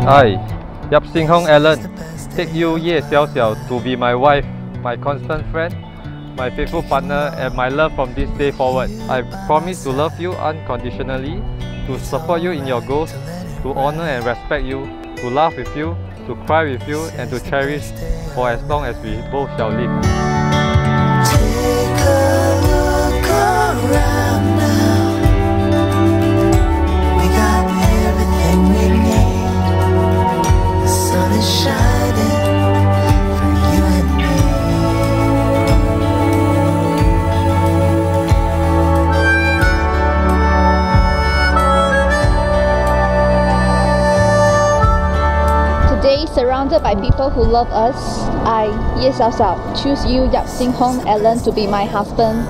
I, Yap Sing Hong Alan, take you Ye Xiao Xiao to be my wife, my constant friend, my faithful partner, and my love from this day forward. I promise to love you unconditionally, to support you in your goals, to honor and respect you, to laugh with you, to cry with you, and to cherish for as long as we both shall live. Take a look around now. We got everything we need. The sun is shining for you and me. Today, surrounded by people who love us, I, Ye Xiao Xiao, choose you, Yap Sing Hong Alan, to be my husband.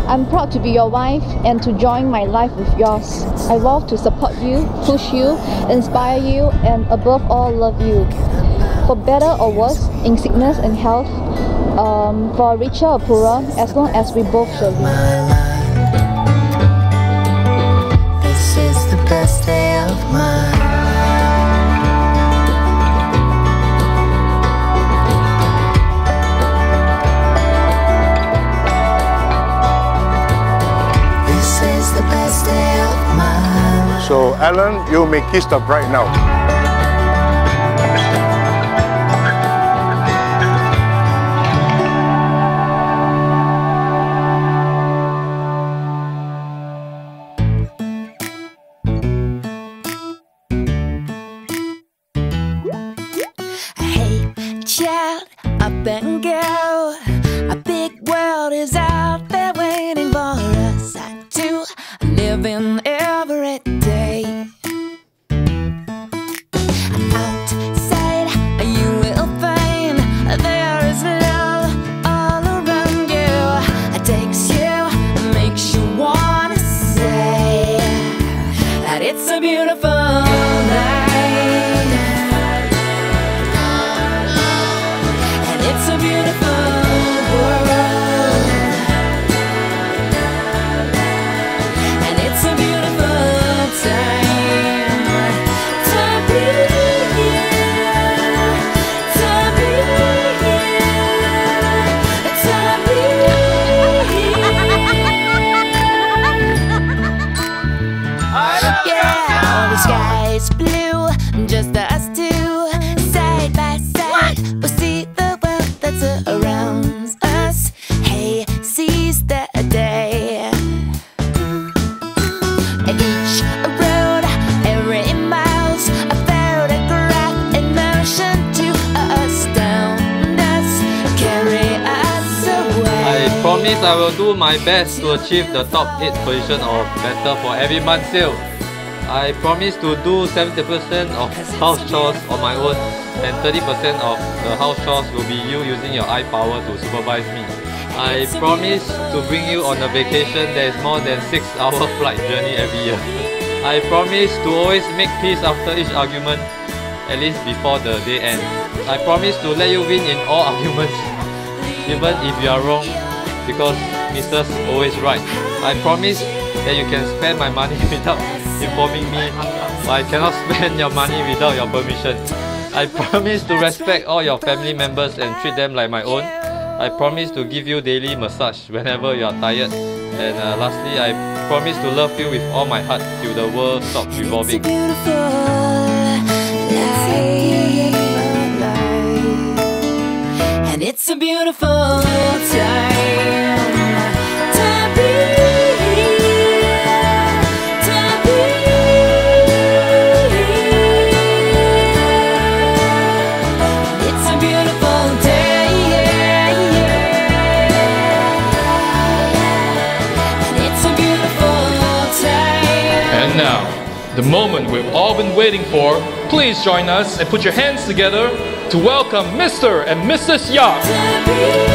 I'm proud to be your wife and to join my life with yours. I vow to support you, push you, inspire you, and above all, love you. For better or worse, in sickness and health, for richer or poorer, as long as we both shall live. This is the best day of my life. So, Alan, you may kiss the bride now. Hey, child, up and go. A big world is out there waiting for us to live in every day. Outside, you will find there is love all around you. It takes you, makes you wanna say that it's a beautiful night. And it's a beautiful world. And it's a beautiful time to be here, to be here, to be here. Yeah, the sky's blue, just us two, side by side. We'll see the world that's around us. Hey, seize the day. Each road, every mile's a photograph in motion to astound us, carry us away. I promise I will do my best to achieve the top 8 position of Better for Every Month sale. I promise to do 70% of house chores on my own, and 30% of the house chores will be you using your eye power to supervise me. I promise to bring you on a vacation that is more than 6-hour flight journey every year. I promise to always make peace after each argument, at least before the day ends. I promise to let you win in all arguments, even if you are wrong, because Mrs. always right. I promise that you can spend my money without informing me, but I cannot spend your money without your permission. I promise to respect all your family members and treat them like my own. I promise to give you daily massage whenever you are tired. And lastly, I promise to love you with all my heart till the world stops revolving. It's a beautiful life. And it's a beautiful time to be here, to be here. It's a beautiful day. And it's a beautiful time. And now, the moment we've all been waiting for. Please join us and put your hands together to welcome Mr. and Mrs. Yap. To be